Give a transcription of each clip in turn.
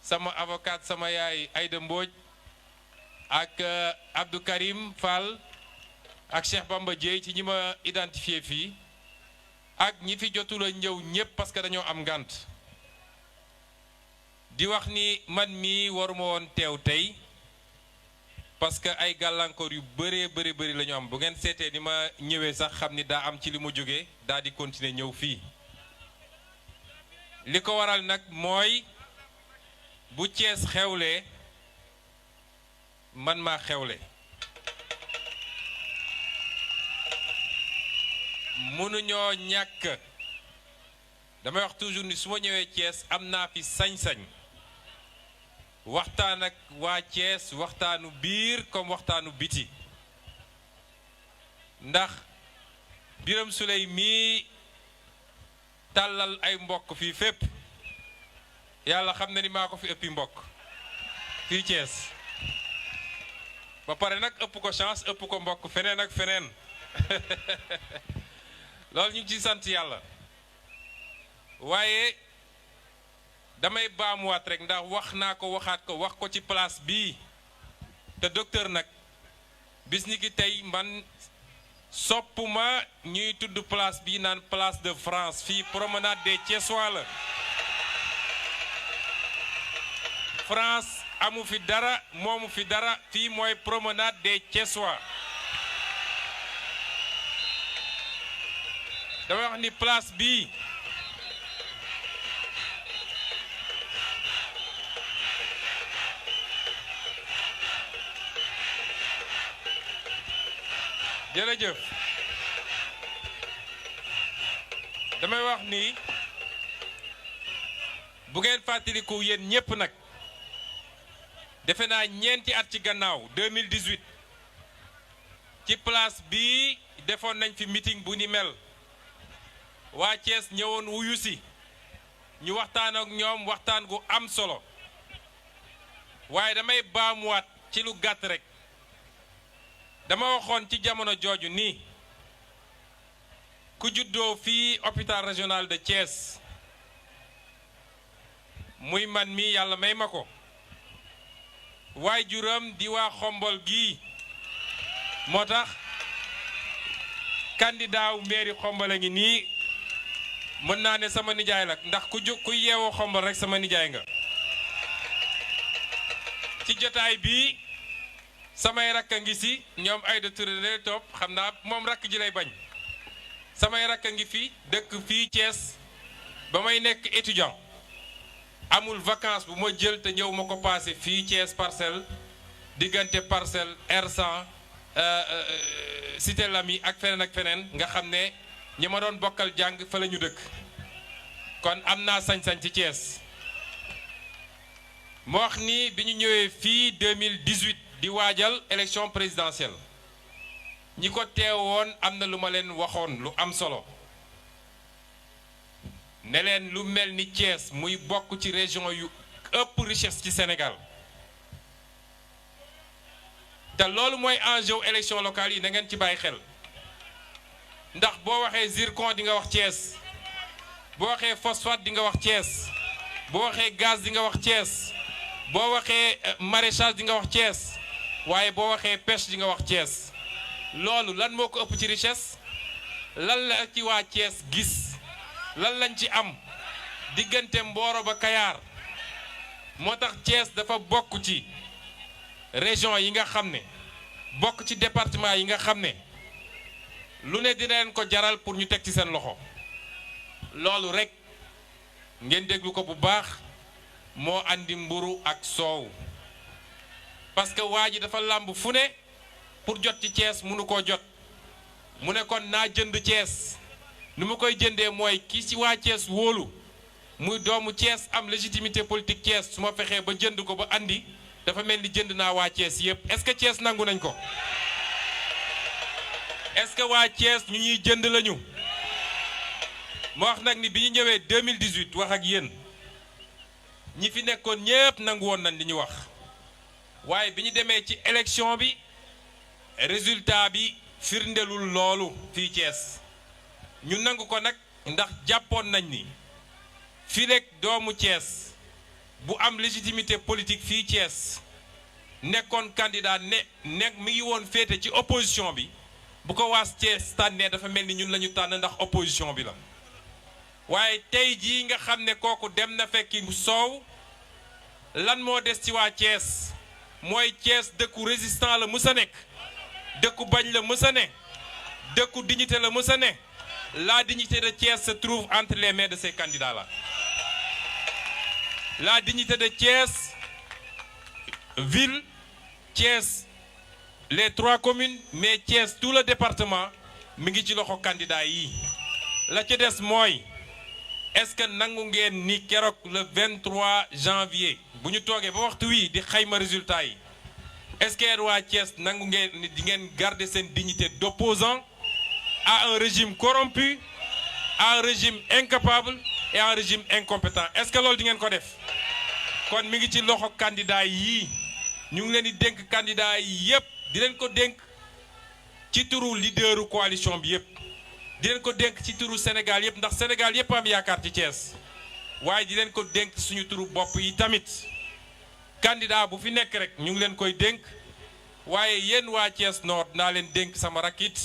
sama avocate sama yaay Aïda Mbodj ak Abdou Karim Fall ak Cheikh Bamba Dieye ci ñi ma identifié fii ak ñi fi jotul a ñëw ñépp parce que dañoo am ngànt di wax ni man mii waruma woon teew tey parce que ay gàllankoor yu bëri la ñu am bu ngeen seetee ni ma ñëwee sax xam ni daa am ci li mu jógee daa di continuer ñëw fii li ko waral nag mooy bu Cees xewlee man maa xewle mënuñoo ñàkk damay wax toujours ni su ma ñëwee Cees am naa fi sañ-sañ waxtaan ak waa Cees waxtaanu biir comme waxtaanu biti ndax Birame Souleye mii tàllal ay mbokk fii fépp yàlla xam na ni maa ko fi ëppi mbokk fii Cees ba pare nag ëpp ko chance ëpp ko mbokk feneen ak feneen loolu ñu ngi ciy sant yàlla waaye damay baamuwaat rek ndax wax naa ko waxaat ko wax ko ci place bii te docteur nag bis ni ki tey man soppuma ñuy tudd place bii naan place de France fii promenade des Thiessois la France amu fi dara moomu fi dara fii mooy promenade des Thiessois damay wax ni place bii jërëjëf damay wax ni bu ngeen fàttaliku yéen ñépp nag defe naa ñeenti at ci gannaaw 2018 ci place bii defoon nañ fi meeting bu ni mel waa Thiès ñëwoon wuyu si ñu waxtaan ak ñoom waxtaan gu am solo waaye damay baamuwaat ci lu gàtt rek dama waxoon ci jamono jooju nii ku juddoo fii hôpital régional de Thiès muy man mi yàlla may ma ko waajuram di waa Xombol gii moo tax candidat wu mairie Xombol a ngi nii mën naa ne sama nijaay la ndax ku yeewoo Xombol rek sama nijaay nga ci jotaay bii samay rakk a ngi si ñoom Aïda Touré lay topp xam naa moom rakk ji lay bañ samay rakk a ngi fi dëkk fii Thiès ba may nekk étudiant amul vacance bu ma jël te ñëw ma ko passé fii Thiès Parcelles diggante Parcelles R100 Cité Lamy ak feneen nga xam ne ñi ma doon bokkal jàng fa la ñu dëkk kon am naa sañ-sañ ci Thiès moo wax ni bi ñu ñëwee fii 2018 di waajal élection présidentielle ñi ko teewoon am na lu ma leen waxoon lu am solo ne leen lu mel ni Thiès muy bokk ci région yu ëpp richesse ci Sénégal te loolu mooy enjeu élection locale yi na ngeen ci bàyyi xel ndax boo waxee zircon di nga wax Thiès boo waxee phosphate di nga wax Thiès boo waxee gaz di nga wax Thiès boo waxee maraîchage di nga wax Thiès waaye boo waxee pêche di nga wax Thiès loolu lan moo ko ëpp ci richesse lan la ci waa Thiès gis lan lañ ci am diggante Mboro ba Kayar moo tax Thiès dafa bokk ci région yi nga xam ne bokk ci département yi nga xam ne lu ne dina leen ko jaral pour ñu teg ci seen loxo loolu rek ngeen déglu ko bu baax moo andi mburu ak soow parce que waa ji dafa làmb fu ne pour jot ci Thiès mënu koo jot mu ne kon naa jënd Thiès nu mu koy jëndee mooy ki ci waa Thiès wóolu muy doomu Thiès am légitimité politique Thiès su ma fexee ba jënd ko ba andi dafa mel ni jënd naa waa Thiès yépp est-ce que Thiès nangu nañ ko est-ce que waa Thiès ñu ñuy jënd lañu ma wax nag ni bi ñu ñëwee 2018 wax ak yéen ñi fi nekkoon ñépp nangu woon nañ li ñu wax waaye bi ñu demee ci élection bi résultat bi firndelul loolu fii Thiès ñu nangu ko nag ndax jàppoon nañ ni fii rek doomu Thiès bu am légitimité politique fii Thiès nekkoon candidat nekk mi ngi woon féete ci opposition bi bu ko waas Thiès tànnee dafa mel ni ñun la ñu tànn ndax opposition bi la waaye tey jii nga xam ne kooku dem na fekki soow lan moo des ci waa Thiès mooy Thiès dëkku résistant la mës a nekk dëkku bañ la mës a ne dëkku dignité la mës a ne la dignité de Thiès se trouve entre les mains de ces candidats-là. La dignité de Thiès, ville, Thiès, les 3 communes, mais Thiès, tout le département, mi ngi ci loxo candidat yi. La ci des mooy, est-ce que nangu ngeen ni keroog le 23 janvier bu ñu toogee ba waxtu wi di xayma résultat yi est-ce que waa Thiès nangu ngeen ni di ngeen garder seen dignité d'opposant à un régime corrompu, à un régime incapable et à un régime incompétent est-ce que loolu di ngeen ko def kon mi ngi ci loxo candidat yi ñu ngi leen di dénk candidat yi yépp di leen ko dénk ci turu leaderu coalition bi yépp di leen ko dénk ci turu Sénégal yépp ndax Sénégal yépp am yaakaar ci Thiès waaye di leen ko dénk suñu turu bopp yi tamit candidat bu fi nekk rek ñu ngi leen koy dénk waaye yéen waa Thiès Nord naa leen dénk sama rakit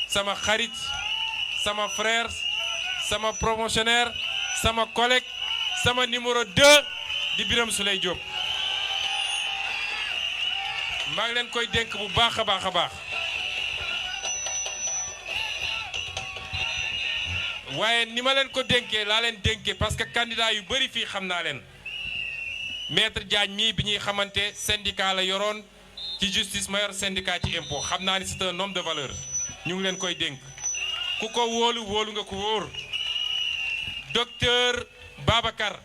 sama xarit sama frère sama promotionnaire sama collègue sama numéro 2 di Birame Souleye Diop maa ngi leen koy dénk bu baax a baax a baax waaye ni ma leen ko dénkee laa leen dénkee parce que candidat yu bëri fii xam naa leen maître Diagne mii bi ñuy xamante syndicat la yoroon ci justice ma yor syndicat ci impôt xam naa ni c'est un homme de valeur ñu ngi leen koy dénk ku ko wóolu wóolu nga ko wóor docteur Babacar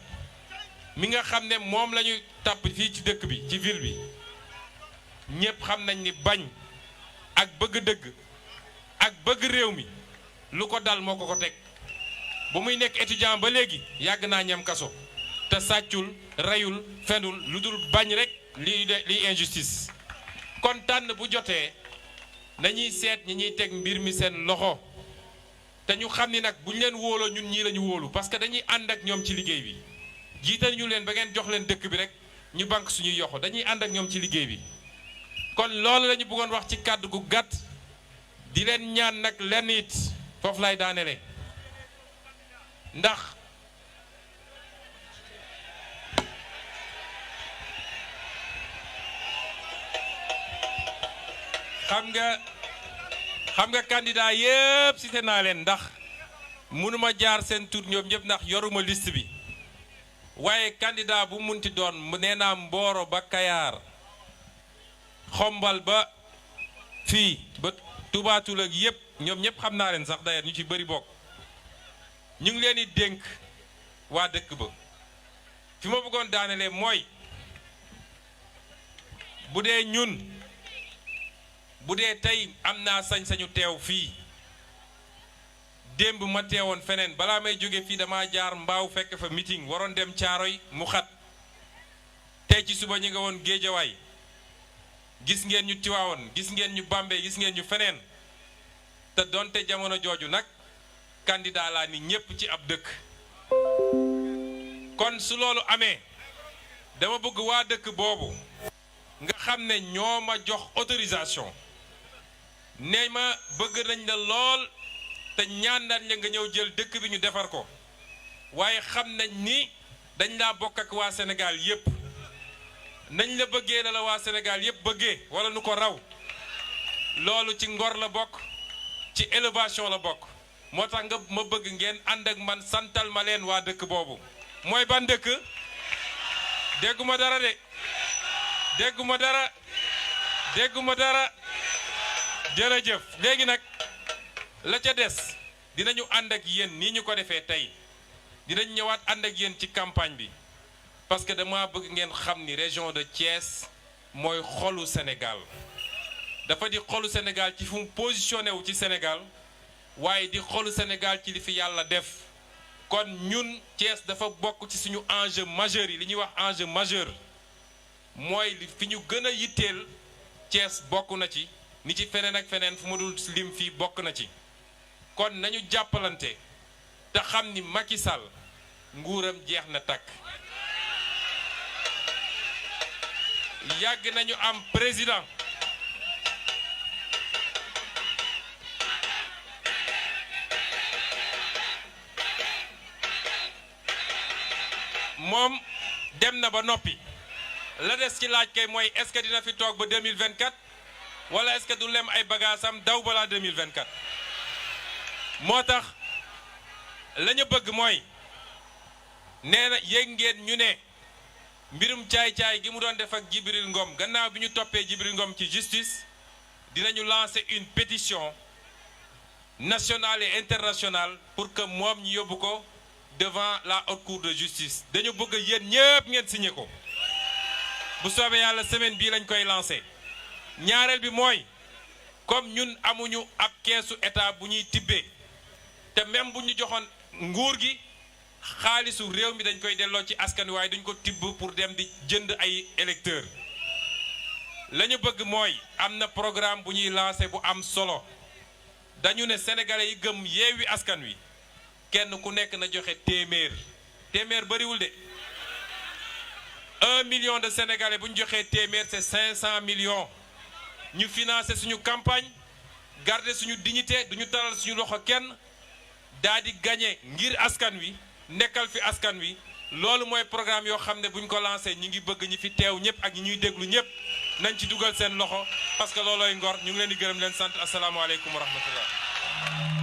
mi nga xam ne moom la ñu tàpp fii ci dëkk bi ci ville bi ñëpp xam nañ ni bañ ak bëgg dëgg ak bëgg réew mi lu ko dal moo ko teg bu muy nekk étudiant ba léegi yàgg naa ñam kaso te sàccul reyul fenul lu dul bañ rek lii injustice kon tànn bu jotee nañuy seet ñi ñuy teg mbir mi seen loxo te ñu xam ni nag bu ñu leen wóoloo ñun ñii la ñu wóolu parce que dañuy ànd ak ñoom ci liggéey bi jiital ñu leen ba ngeen jox leen dëkk bi rek ñu banque suñuy yoxo dañuy ànd ak ñoom ci liggéey bi kon loolu la ñu bëggoon wax ci kàddu gu gàtt di leen ñaan nag lenn it foofu lay daanele ndax xam nga candidat yëpp cité naa leen ndax mënuma jaar seen tur ñoom ñëpp ndax yoruma liste bi waaye candidat bu munti doon nee naa Mboro ba Kayaar Xombal ba fii ba Touba Toul ak yëpp ñoom ñëpp xam naa leen sax d'ailleurs ñu ci bëri bokk ñu ngi leen di dénk waa dëkk ba fi ma bëggoon daanelee mooy bu dee ñun bu dee tey am naa sañ-sañu teew fii démb ma teewoon feneen balaa may jóge fii dama jaar mbaaw fekk fa meeting waroon dem Caaroy mu xat tey ci suba ñi nga woon Géejawaay gis ngeen ñu Tiwaawoon gis ngeen ñu Bambey gis ngeen ñu feneen te donte jamono jooju nag candidat laa ni ñépp ci ab dëkk kon su loolu amee dama bëgg waa dëkk boobu nga xam ne ñoo ma jox autorisation ne ma bëgg nañ la lool te ñaan nañ la nga ñëw jël dëkk bi ñu defar ko waaye xam nañ ni dañ laa bokk ak waa Sénégal yépp nañ la bëggee la waa Sénégal yépp bëggee wala nu ko raw loolu ci ngor la bokk ci élévation la bokk moo tax nga ma bëgg ngeen ànd ak man santal ma leen waa dëkk boobu mooy ban dëkk dégguma dara de dégguma dara jërëjëf léegi nag la ca des dinañu ànd ak yéen nii ñu ko defee tey dinañ ñëwaat ànd ak yéen ci campagne bi parce que dama bëgg ngeen xam ni région de Thiès mooy xolu Sénégal dafa di xolu Sénégal ci fu mu positionné wu ci Sénégal waaye di xolu Sénégal ci li fi yàlla def kon ñun Thiès dafa bokk ci suñu enjeu majeur yi li ñuy wax enjeu majeur mooy fi ñu gën a yitteel Thiès bokk na ci ni ci feneen ak feneen fu ma dul lim fii bokk na ci kon nañu jàppalante te xam ni Macky Sall nguuram jeex na takk yàgg nañu am président moom dem na ba noppi la des ci laaj kay mooy est-ce que dina fi toog ba 2024 wala est-ce que du lem ay bagaasam daw balaa 2024 moo tax la ñu bëgg mooy nee na yéeg ngeen ñu ne mbirum caay-caay gi mu doon def ak Djibril Ngom gannaaw bi ñu toppee Djibril Ngom ci justice dinañu lancer une pétition nationale et internationale pour que moom ñu yóbbu ko devant la haute cour de justice dañu bëgg yéen ñëpp ngeen signé ko bu soobee yàlla semaine bii lañ koy lancer. ñaareel bi mooy comme ñun amuñu ab keesu état bu ñuy tibbee te même bu ñu joxoon nguur gi xaalisu réew mi dañ koy delloo ci askan wi waaye duñ ko tibb pour dem di jënd ay électeurs la ñu bëgg mooy am na programme bu ñuy lancé bu am solo dañu ne sénégalais yi gëm Yewwi Askan Wi kenn ku nekk na joxe téeméer bariwul de 1 million de sénégalais bu ñu joxee téeméer c'est 500 millions ñu financer suñu campagne garder suñu dignité duñu taral suñu loxo kenn daal di gagné ngir askan wi nekkal fi askan wi loolu mooy programme yoo xam ne buñ ko lancé ñi ngi bëgg ñi fi teew ñëpp ak ñi ñuy déglu ñëpp nañ ci dugal seen loxo parce que loolooy ngor ñu ngi leen di gërëm leen sant asalaamaaleykum wa rahmatullah